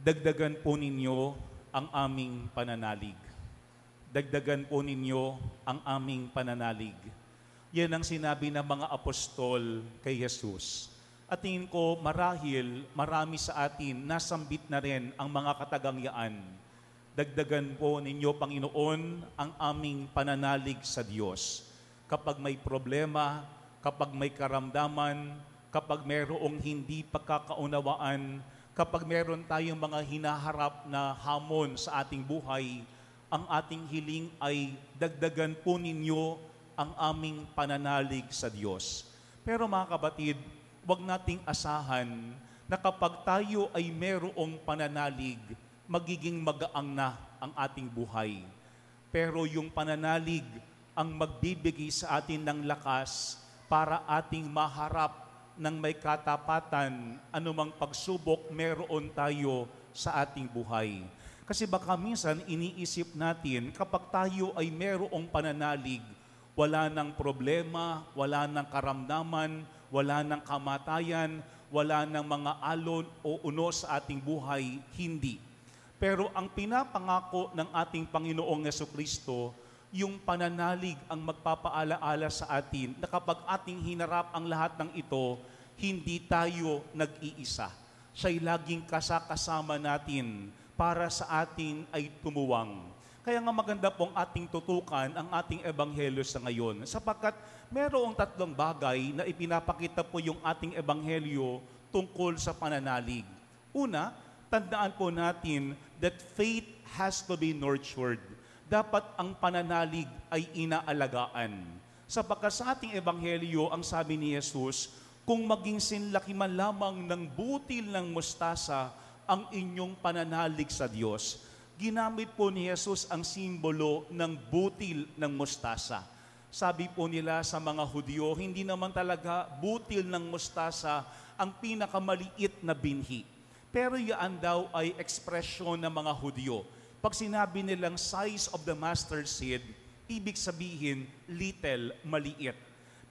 Dagdagan po ninyo ang aming pananalig. Dagdagan po ninyo ang aming pananalig. Yan ang sinabi ng mga apostol kay Jesus. At tingin ko marahil marami sa atin nasambit na rin ang mga katagangyaan. Dagdagan po ninyo, Panginoon, ang aming pananalig sa Diyos. Kapag may problema, kapag may karamdaman, kapag mayroong hindi pagkakaunawaan, kapag meron tayong mga hinaharap na hamon sa ating buhay, ang ating hiling ay dagdagan po ninyo ang aming pananalig sa Diyos. Pero mga kapatid, huwag nating asahan na kapag tayo ay merong pananalig, magiging magaang na ang ating buhay. Pero yung pananalig ang magbibigay sa atin ng lakas para ating maharap ng may katapatan, anumang pagsubok meron tayo sa ating buhay. Kasi baka minsan iniisip natin kapag tayo ay merong pananalig, wala ng problema, wala ng karamdaman, wala ng kamatayan, wala ng mga alon o uno sa ating buhay, hindi. Pero ang pinapangako ng ating Panginoong Jesucristo, yung pananalig ang magpapaalaala sa atin na kapag ating hinarap ang lahat ng ito, hindi tayo nag-iisa. Siya'y laging kasama natin para sa atin ay tumuwang. Kaya nga maganda pong ating tutukan ang ating ebanghelyo sa ngayon sapagkat merong tatlong bagay na ipinapakita po yung ating ebanghelyo tungkol sa pananalig. Una, tandaan po natin that faith has to be nurtured. Dapat ang pananalig ay inaalagaan. Sapagkat sa ating ebanghelyo, ang sabi ni Jesus, kung maging sinlaki man lamang ng butil ng mustasa ang inyong pananalig sa Diyos. Ginamit po ni Jesus ang simbolo ng butil ng mustasa. Sabi po nila sa mga Hudyo, hindi naman talaga butil ng mustasa ang pinakamaliit na binhi. Pero yan daw ay ekspresyon ng mga Hudyo. Pag sinabi nilang size of the mustard seed, ibig sabihin little, maliit.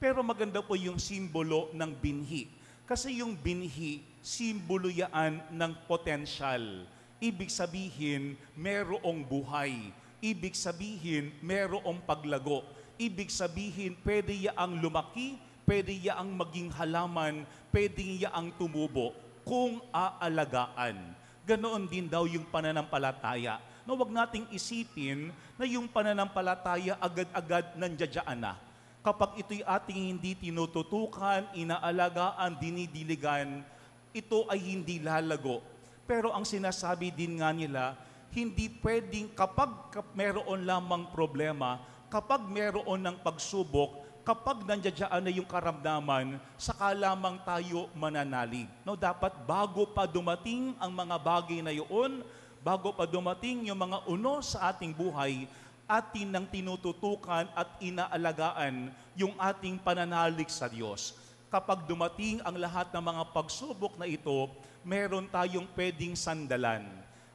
Pero maganda po yung simbolo ng binhi. Kasi yung binhi, simbolo yan ng potensyal. Ibig sabihin, merong buhay. Ibig sabihin, merong paglago. Ibig sabihin, pwede yaang lumaki, pwede yaang maging halaman, pwede yaang tumubo kung aalagaan. Ganoon din daw yung pananampalataya. No, wag nating isipin na yung pananampalataya agad-agad nandiyadyaan na. Kapag ito'y ating hindi tinututukan, inaalagaan, dinidiligan, ito ay hindi lalago. Pero ang sinasabi din nga nila, hindi pwedeng kapag meron lamang problema, kapag meron ng pagsubok, kapag nandiyadyaan na yung karamdaman, saka lamang tayo mananalig. No, dapat bago pa dumating ang mga bagay na yun, bago pa dumating yung mga uno sa ating buhay, atin nang tinututukan at inaalagaan yung ating pananalig sa Diyos. Kapag dumating ang lahat ng mga pagsubok na ito, meron tayong pwedeng sandalan.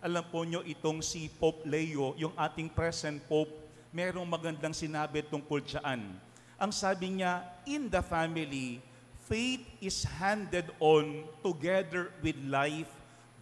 Alam po nyo, itong si Pope Leo, yung ating present Pope, merong magandang sinabi tungkol dyan. Ang sabi niya, in the family, faith is handed on together with life,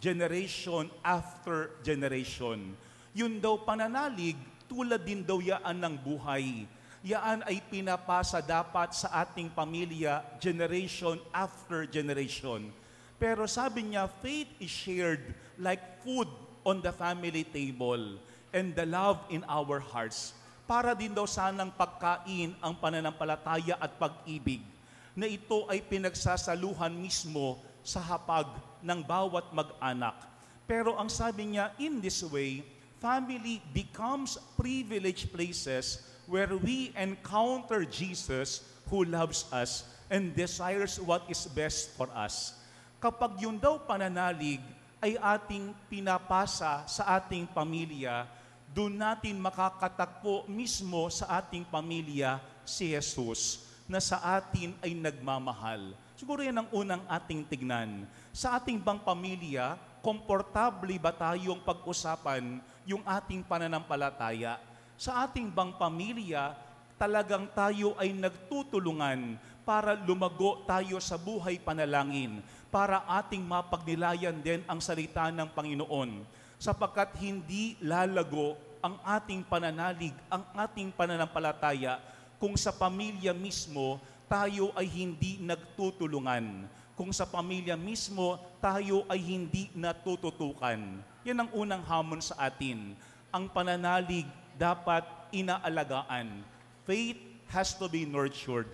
generation after generation. Yun daw pananalig, tulad din daw yaan ng buhay. Yaan ay pinapasa dapat sa ating pamilya, generation after generation. Pero sabi niya, faith is shared like food on the family table and the love in our hearts. Para din daw sanang pagkain ang pananampalataya at pag-ibig na ito ay pinagsasaluhan mismo sa hapag ng bawat mag-anak. Pero ang sabi niya, in this way, family becomes privileged places where we encounter Jesus who loves us and desires what is best for us. Kapag yun daw pananalig ay ating pinapasa sa ating pamilya, doon natin makakatakpo mismo sa ating pamilya si Jesus na sa atin ay nagmamahal. Siguro yan ang unang ating tignan. Sa ating bang pamilya, komportable ba tayong pag-usapan yung ating pananampalataya? Sa ating bang pamilya, talagang tayo ay nagtutulungan para lumago tayo sa buhay panalangin, para ating mapagnilayan din ang salita ng Panginoon, sapagkat hindi lalago ang ating pananalig, ang ating pananampalataya kung sa pamilya mismo tayo ay hindi nagtutulungan, kung sa pamilya mismo tayo ay hindi natututukan. Yan ang unang hamon sa atin. Ang pananalig dapat inaalagaan. Faith has to be nurtured.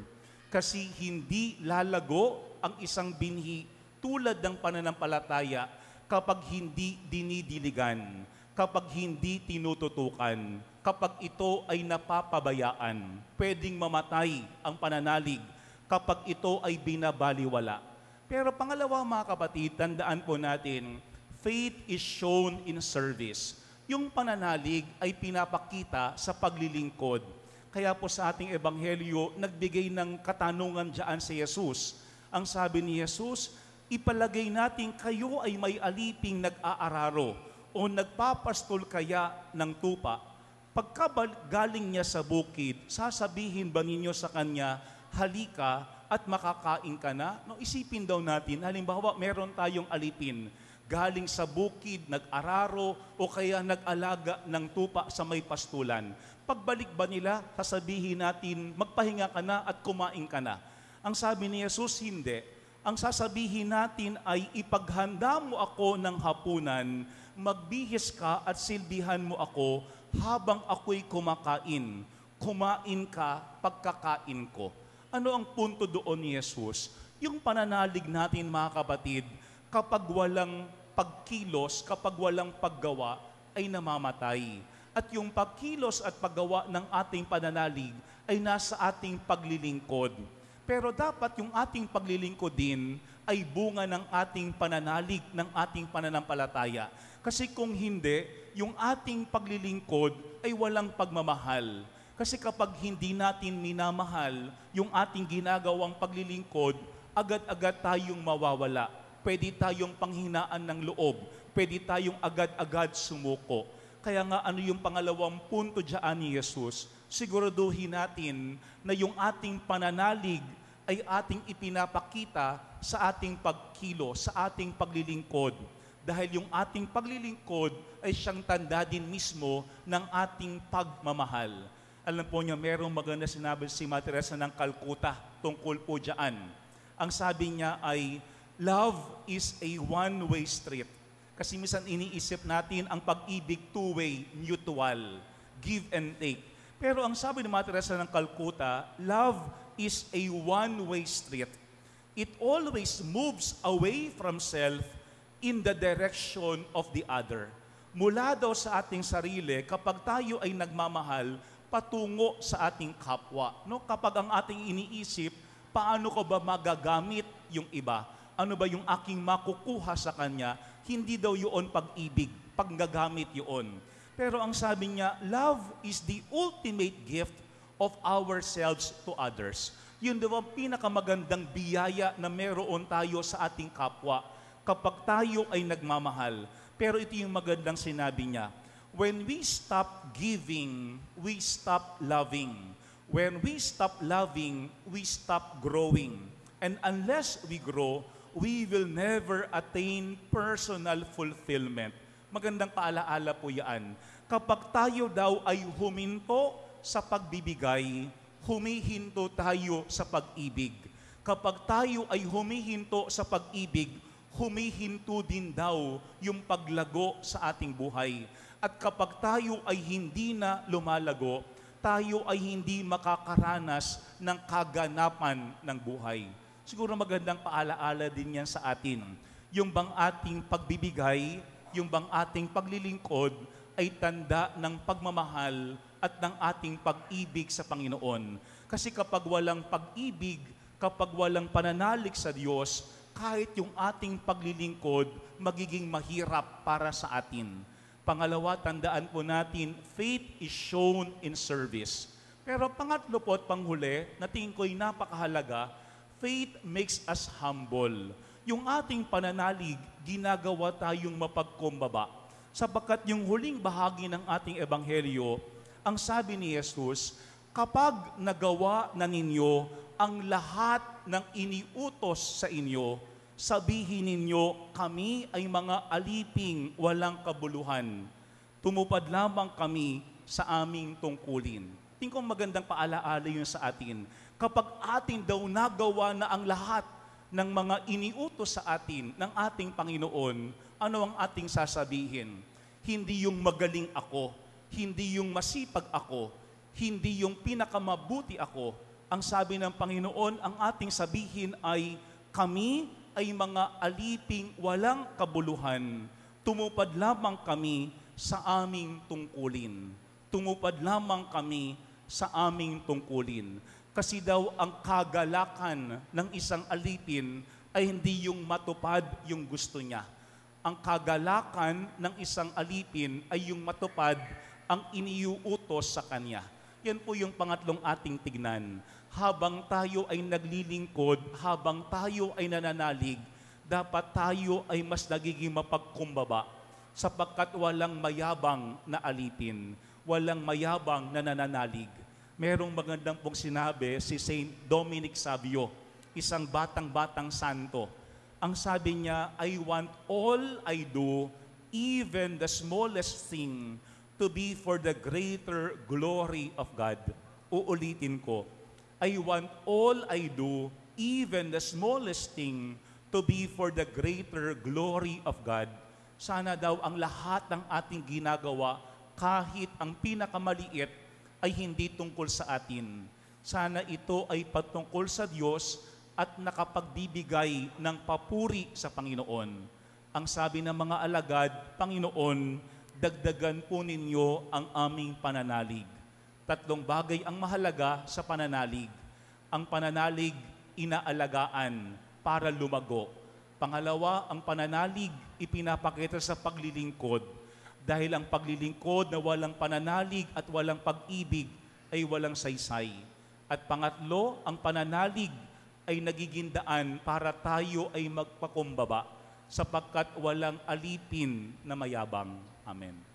Kasi hindi lalago ang isang binhi tulad ng pananampalataya kapag hindi dinidiligan, kapag hindi tinututukan, kapag ito ay napapabayaan. Pwedeng mamatay ang pananalig kapag ito ay binabaliwala. Pero pangalawa mga kapatid, tandaan po natin, faith is shown in service. Yung pananalig ay pinapakita sa paglilingkod. Kaya po sa ating ebanghelyo, nagbigay ng katanungan dyan si Jesus. Ang sabi ni Jesus, ipalagay natin kayo ay may aliping nag-aararo o nagpapastol kaya ng tupa. Pagka galing niya sa bukid, sasabihin ba ninyo sa kanya, halika at makakain ka na? No, isipin daw natin, halimbawa meron tayong alipin, galing sa bukid, nag-araro o kaya nag-alaga ng tupa sa may pastulan. Pagbalik ba nila, sasabihin natin, magpahinga ka na at kumain ka na? Ang sabi ni Jesus, hindi. Ang sasabihin natin ay ipaghanda mo ako ng hapunan, magbihis ka at silbihan mo ako habang ako'y kumakain. Kumain ka pagkakain ko. Ano ang punto doon ni Jesus? Yung pananalig natin mga kapatid, kapag walang pagkilos, kapag walang paggawa, ay namamatay. At yung pagkilos at paggawa ng ating pananalig ay nasa ating paglilingkod. Pero dapat yung ating paglilingkod din ay bunga ng ating pananalig, ng ating pananampalataya. Kasi kung hindi, yung ating paglilingkod ay walang pagmamahal. Kasi kapag hindi natin minamahal yung ating ginagawang paglilingkod, agad-agad tayong mawawala. Pwede tayong panghinaan ng loob. Pwede tayong agad-agad sumuko. Kaya nga ano yung pangalawang punto dyan ni Jesus? Siguraduhin natin na yung ating pananalig ay ating ipinapakita sa ating pagkilo, sa ating paglilingkod. Dahil yung ating paglilingkod ay siyang tanda din mismo ng ating pagmamahal. Alam po niyo, merong maganda sinabi si Mother Teresa ng Calcutta tungkol po dyan. Ang sabi niya ay, love is a one-way street. Kasi minsan iniisip natin ang pag-ibig two-way, mutual, give and take. Pero ang sabi ni Mother Teresa ng Calcutta, love is a one-way street. It always moves away from self in the direction of the other. Mula daw sa ating sarili, kapag tayo ay nagmamahal, patungo sa ating kapwa. No? Kapag ang ating iniisip, paano ko ba magagamit yung iba? Ano ba yung aking makukuha sa kanya? Hindi daw yun pag-ibig, paggagamit yun. Pero ang sabi niya, love is the ultimate gift of ourselves to others. Yun daw ang pinakamagandang biyaya na meron tayo sa ating kapwa kapag tayo ay nagmamahal. Pero ito yung magandang sinabi niya, when we stop giving, we stop loving. When we stop loving, we stop growing. And unless we grow, we will never attain personal fulfillment. Magandang paalaala po yan. Kapag tayo daw ay huminto sa pagbibigay, humihinto tayo sa pag-ibig. Kapag tayo ay humihinto sa pag-ibig, humihinto din daw yung paglago sa ating buhay. At kapag tayo ay hindi na lumalago, tayo ay hindi makakaranas ng kaganapan ng buhay. Siguro magandang paalaala din yan sa atin. Yung bang ating pagbibigay, yung bang ating paglilingkod ay tanda ng pagmamahal at ng ating pag-ibig sa Panginoon. Kasi kapag walang pag-ibig, kapag walang pananalig sa Diyos, kahit yung ating paglilingkod, magiging mahirap para sa atin. Pangalawa, tandaan po natin, faith is shown in service. Pero pangatlo po at panghuli, na tingin ko'y napakahalaga, faith makes us humble. Yung ating pananalig, ginagawa tayong mapagkumbaba. Sapagkat yung huling bahagi ng ating ebanghelyo, ang sabi ni Jesus, kapag nagawa na ninyo ang lahat ng iniutos sa inyo, sabihin ninyo, kami ay mga aliping walang kabuluhan. Tumupad lamang kami sa aming tungkulin. Tingin ko magandang paalaala yun sa atin. Kapag atin daw nagawa na ang lahat ng mga iniutos sa atin ng ating Panginoon, ano ang ating sasabihin? Hindi yung magaling ako, hindi yung masipag ako, hindi yung pinakamabuti ako. Ang sabi ng Panginoon, ang ating sabihin ay, kami ay mga aliping walang kabuluhan. Tumupad lamang kami sa aming tungkulin. Tumupad lamang kami sa aming tungkulin. Kasi daw ang kagalakan ng isang alipin ay hindi yung matupad yung gusto niya. Ang kagalakan ng isang alipin ay yung matupad ang iniuutos sa kanya. Yan po yung pangatlong ating tignan. Habang tayo ay naglilingkod, habang tayo ay nananalig, dapat tayo ay mas nagiging mapagkumbaba sapagkat walang mayabang na alipin, walang mayabang na nananalig. Merong magandang pong sinabi si Saint Dominic Savio, isang batang-batang santo. Ang sabi niya, I want all I do, even the smallest thing, to be for the greater glory of God. Uulitin ko, I want all I do, even the smallest thing, to be for the greater glory of God. Sana daw ang lahat ng ating ginagawa, kahit ang pinakamaliit, ay hindi tungkol sa atin. Sana ito ay patungkol sa Diyos at nakapagbibigay ng papuri sa Panginoon. Ang sabi ng mga alagad, Panginoon, dagdagan po ninyo ang aming pananalig. Tatlong bagay ang mahalaga sa pananalig. Ang pananalig, inaalagaan para lumago. Pangalawa, ang pananalig, ipinapakita sa paglilingkod. Dahil ang paglilingkod na walang pananalig at walang pag-ibig ay walang saysay. At pangatlo, ang pananalig ay nagiging daan para tayo ay magpakumbaba sapagkat walang alipin na mayabang. Amen.